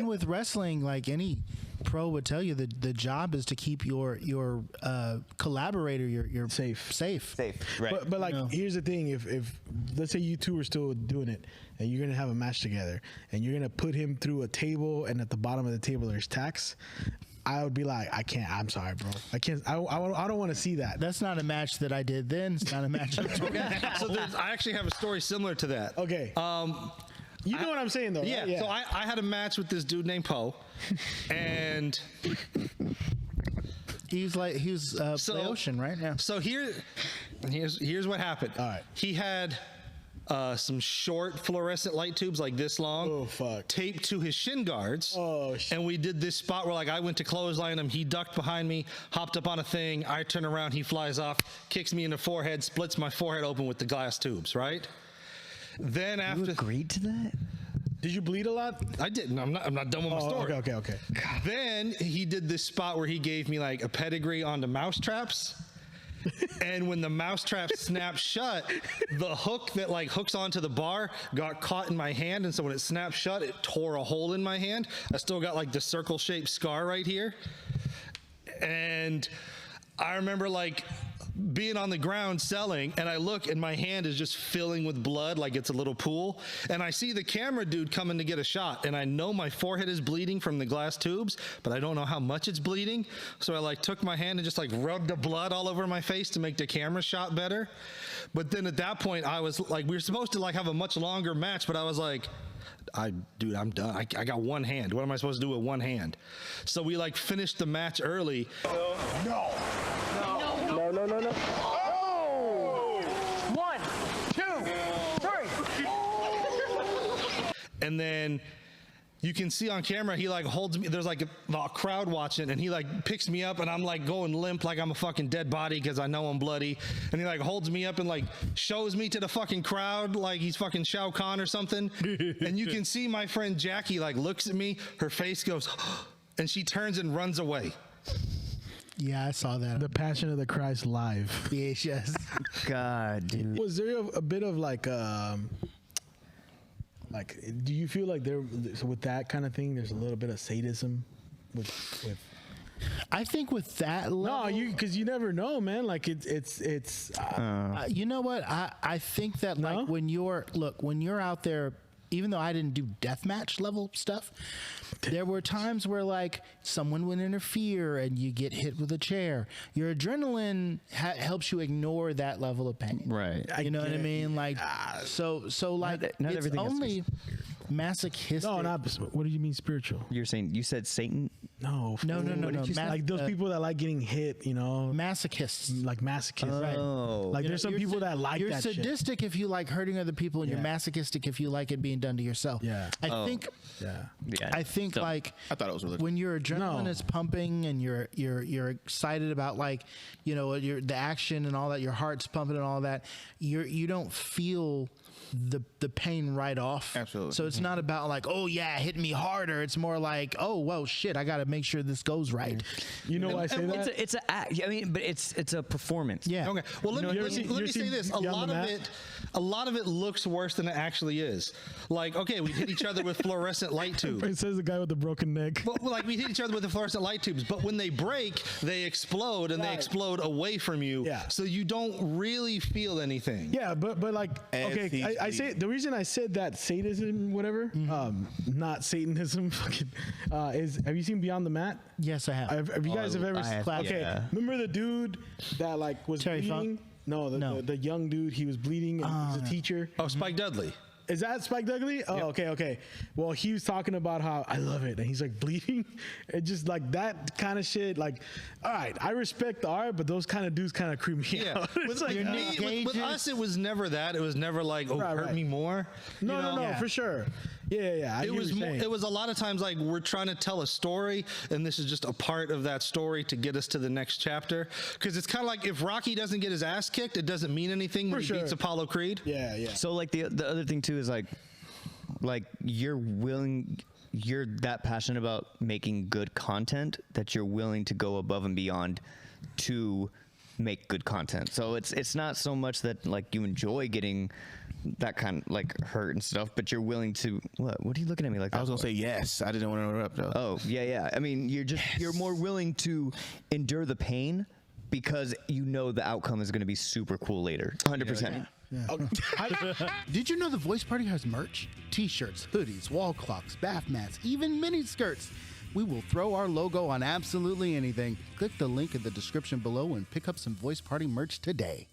with wrestling, like any pro would tell you, the job is to keep your collaborator, your safe. Right. But like, here's the thing: if let's say you two are still doing it, and you're gonna have a match together, and you're gonna put him through a table, and at the bottom of the table there's tacks, I would be like, I can't. I'm sorry, bro. I can't. I don't want to see that. That's not a match that I did then. It's not a match. So I actually have a story similar to that. Okay. You know what I'm saying, though, yeah. right? Yeah. So I had a match with this dude named Poe, and he was Ocean right now. So here's what happened. All right. He had some short fluorescent light tubes like this long. Oh, fuck. Taped to his shin guards. Oh, shit. And we did this spot where like I went to clothesline him. He ducked behind me, hopped up on a thing. I turn around, he flies off, kicks me in the forehead, splits my forehead open with the glass tubes, right? Then after You agreed to that? Did you bleed a lot? I didn't. I'm not done with my story. Okay. Then he did this spot where he gave me like a pedigree on the mouse traps. And when the mouse trap snapped shut, the hook that like hooks onto the bar got caught in my hand, and so when it snapped shut, it tore a hole in my hand. I still got like the circle-shaped scar right here. And I remember like being on the ground selling, and I look and my hand is just filling with blood like it's a little pool, and I see the camera dude coming to get a shot, and I know my forehead is bleeding from the glass tubes, but I don't know how much it's bleeding, so I like took my hand and just like rubbed the blood all over my face to make the camera shot better. But then at that point I was like, we were supposed to like have a much longer match, but I was like, dude, I'm done. I got one hand. What am I supposed to do with one hand? So we like finished the match early. No. Oh! 1, 2, 3. And then you can see on camera, he like holds me. There's like a crowd watching, and he like picks me up, and I'm like going limp like I'm a fucking dead body because I know I'm bloody. And he like holds me up and like shows me to the fucking crowd like he's fucking Shao Kahn or something. And you can see my friend Jackie like looks at me, her face goes, and she turns and runs away. Yeah, I saw that. The Passion of the Christ live. VHS. God, dude. Was there a bit of like, do you feel like there with that kind of thing? There's a little bit of sadism with. I think with that level, No, because you never know, man. Like it's. you know what? I think that No? like when you're out there, even though I didn't do deathmatch level stuff, there were times where like someone would interfere and you get hit with a chair. Your adrenaline helps you ignore that level of pain. Right. You know what I mean? Like, so like not it's everything has to be only masochistic. No, not. What do you mean spiritual? You said Satan? No. No. Like those people that like getting hit, you know. Masochists. Like masochists. Right. Oh. Like there's some You're people that like you're that shit. sadistic if you like hurting other people, and Yeah. you're masochistic if you like it being done to yourself. Yeah. I think Yeah. I think So- like I thought it was religion. when your adrenaline No. is pumping and you're excited about like the action and all that, your heart's pumping and all that, you don't feel the pain right off. Absolutely. So it's not about like, oh yeah, hit me harder. It's more like, oh whoa, shit, I got to make sure this goes right. You know why I say And that? it's a act. I mean, but it's a performance. Yeah. Okay. Well, let You ever me seen say this. Beyond the Mat? A lot of it looks worse than it actually is. Like, okay, we hit each other with fluorescent light tubes. It says the guy with the broken neck. But like we hit each other with the fluorescent light tubes, but when they break, they explode, and they Right. explode away from you. Yeah. So you don't really feel anything. Yeah, but like, As okay, he's I say the reason I said that sadism, whatever, not Satanism, fucking, is. Have you seen Beyond the Mat? Yes, I have. Have you guys have ever? I have, Okay, yeah. remember the dude that like was Terry bleeding? Funk? No, the young dude. He was bleeding, and he was a teacher. Oh, Spike Dudley. Is that Spike Dudley? Oh, okay. Well, he was talking about how I love it, and he's like bleeding, and just like that kind of shit. Like, all right, I respect the art, but those kind of dudes kind of creep me Yeah. out. With, It's like, with us, it was never that. It was never like, oh, Right, hurt right. me more. no, You know? no, for sure. Yeah. I It hear what was you're saying. it was a lot of times like we're trying to tell a story, and this is just a part of that story to get us to the next chapter. Because it's kind of like if Rocky doesn't get his ass kicked, it doesn't mean anything when For he sure. beats Apollo Creed. Yeah. So like the other thing too is like you're that passionate about making good content that you're willing to go above and beyond to make good content. So it's not so much that like you enjoy getting that kind of like hurt and stuff, but you're willing to what are you looking at me like that I was gonna for? say yes. I didn't want to interrupt though. Oh, yeah. I mean, you're more willing to endure the pain because you know the outcome is going to be super cool later. 100%. Did you know the Voice Party has merch? T-shirts, hoodies, wall clocks, bath mats, even mini skirts. We will throw our logo on absolutely anything. Click the link in the description below and pick up some Voice Party merch today.